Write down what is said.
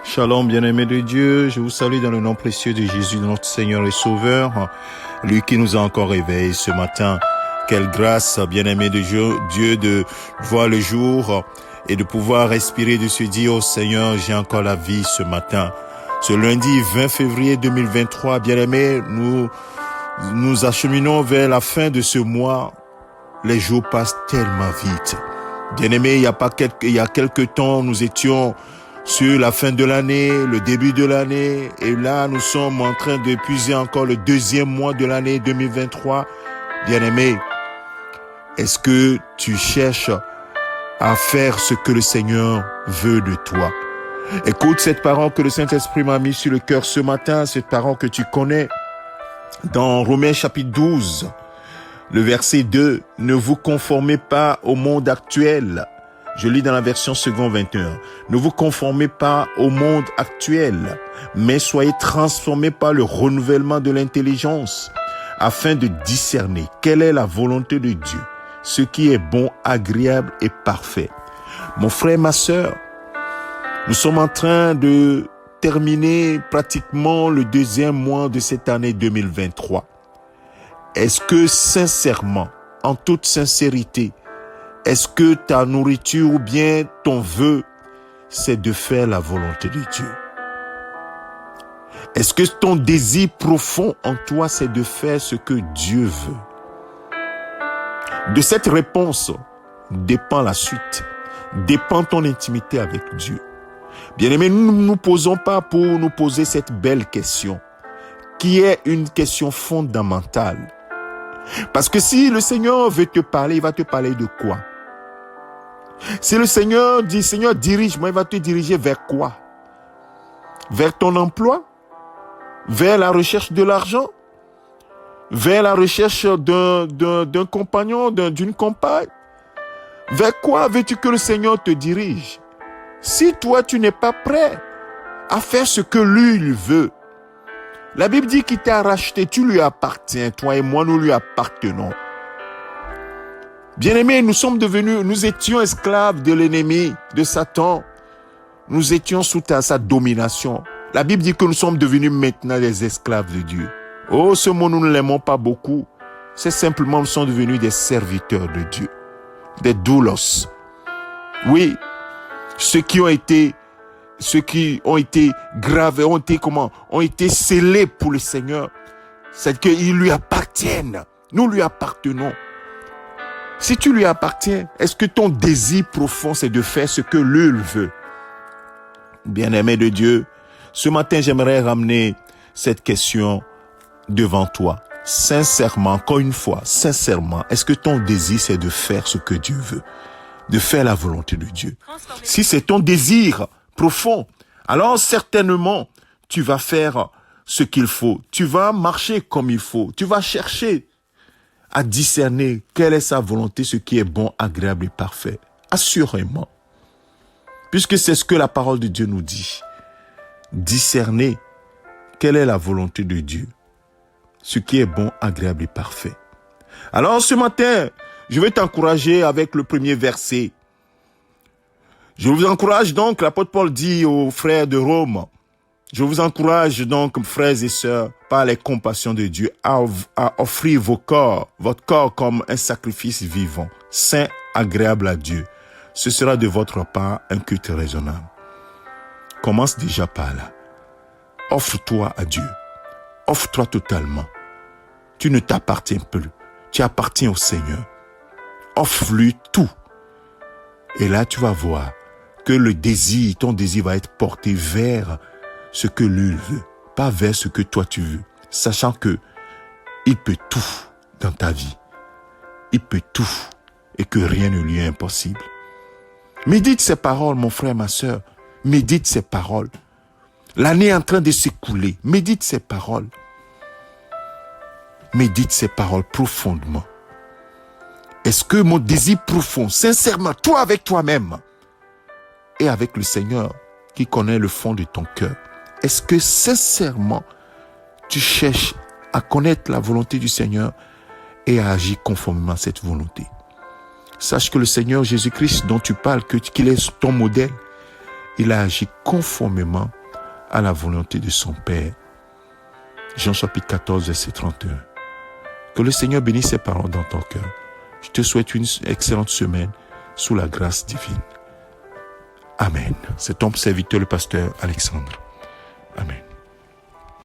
Shalom, bien-aimés de Dieu, je vous salue dans le nom précieux de Jésus, notre Seigneur et Sauveur, lui qui nous a encore réveillés ce matin. Quelle grâce, bien-aimés de Dieu, de voir le jour et de pouvoir respirer, de se dire, oh Seigneur, j'ai encore la vie ce matin. Ce lundi 20 février 2023, bien-aimés, nous acheminons vers la fin de ce mois. Les jours passent tellement vite. Bien-aimés, il y a quelques temps, nous étions sur la fin de l'année, le début de l'année, et là, nous sommes en train d'épuiser encore le deuxième mois de l'année 2023. Bien-aimé, est-ce que tu cherches à faire ce que le Seigneur veut de toi? Écoute cette parole que le Saint-Esprit m'a mis sur le cœur ce matin, cette parole que tu connais, dans Romains chapitre 12, le verset 2, « Ne vous conformez pas au monde actuel ». Je lis dans la version second 21. « Ne vous conformez pas au monde actuel, mais soyez transformés par le renouvellement de l'intelligence, afin de discerner quelle est la volonté de Dieu, ce qui est bon, agréable et parfait. » Mon frère, ma sœur, nous sommes en train de terminer pratiquement le deuxième mois de cette année 2023. Est-ce que sincèrement, en toute sincérité, est-ce que ta nourriture ou bien ton vœu, c'est de faire la volonté de Dieu? Est-ce que ton désir profond en toi, c'est de faire ce que Dieu veut? De cette réponse dépend la suite, dépend ton intimité avec Dieu. Bien-aimés, nous ne nous posons pas pour nous poser cette belle question, qui est une question fondamentale. Parce que si le Seigneur veut te parler, il va te parler de quoi? Si le Seigneur dit, Seigneur, dirige-moi, il va te diriger vers quoi? Vers ton emploi? Vers la recherche de l'argent? Vers la recherche d'un compagnon, d'une compagne? Vers quoi veux-tu que le Seigneur te dirige? Si toi, tu n'es pas prêt à faire ce que lui, il veut, la Bible dit qu'il t'a racheté, tu lui appartiens, toi et moi, nous lui appartenons. Bien-aimés, nous étions esclaves de l'ennemi, de Satan. Nous étions sous sa domination. La Bible dit que nous sommes devenus maintenant des esclaves de Dieu. Oh, ce mot, nous ne l'aimons pas beaucoup. C'est simplement, nous sommes devenus des serviteurs de Dieu. Des doulos. Oui, ceux qui ont été gravés, ont été scellés pour le Seigneur. C'est qu'ils lui appartiennent. Nous lui appartenons. Si tu lui appartiens, est-ce que ton désir profond, c'est de faire ce que lui veut? Bien-aimé de Dieu, ce matin, j'aimerais ramener cette question devant toi. Sincèrement, encore une fois, sincèrement, est-ce que ton désir, c'est de faire ce que Dieu veut? De faire la volonté de Dieu? Si c'est ton désir profond, alors certainement, tu vas faire ce qu'il faut. Tu vas marcher comme il faut. Tu vas chercher à discerner quelle est sa volonté, ce qui est bon, agréable et parfait. Assurément. Puisque c'est ce que la parole de Dieu nous dit. Discerner quelle est la volonté de Dieu, ce qui est bon, agréable et parfait. Alors ce matin, je vais t'encourager avec le premier verset. Je vous encourage donc, l'apôtre Paul dit aux frères de Rome, je vous encourage donc, frères et sœurs, par les compassions de Dieu, à offrir votre corps comme un sacrifice vivant, saint, agréable à Dieu. Ce sera de votre part un culte raisonnable. Commence déjà par là. Offre-toi à Dieu. Offre-toi totalement. Tu ne t'appartiens plus. Tu appartiens au Seigneur. Offre-lui tout. Et là, tu vas voir que ton désir va être porté vers ce que lui veut, pas vers ce que toi tu veux, sachant que il peut tout dans ta vie. Il peut tout et que rien ne lui est impossible. Médite ces paroles, mon frère, ma sœur. Médite ces paroles. L'année est en train de s'écouler. Médite ces paroles. Médite ces paroles profondément. Est-ce que mon désir profond, sincèrement, toi avec toi-même et avec le Seigneur qui connaît le fond de ton cœur, est-ce que sincèrement tu cherches à connaître la volonté du Seigneur et à agir conformément à cette volonté? Sache que le Seigneur Jésus-Christ dont tu parles, qu'il est ton modèle, il a agi conformément à la volonté de son Père. Jean chapitre 14, verset 31. Que le Seigneur bénisse ces paroles dans ton cœur. Je te souhaite une excellente semaine sous la grâce divine. Amen. C'est ton serviteur, le pasteur Alexandre. Amen.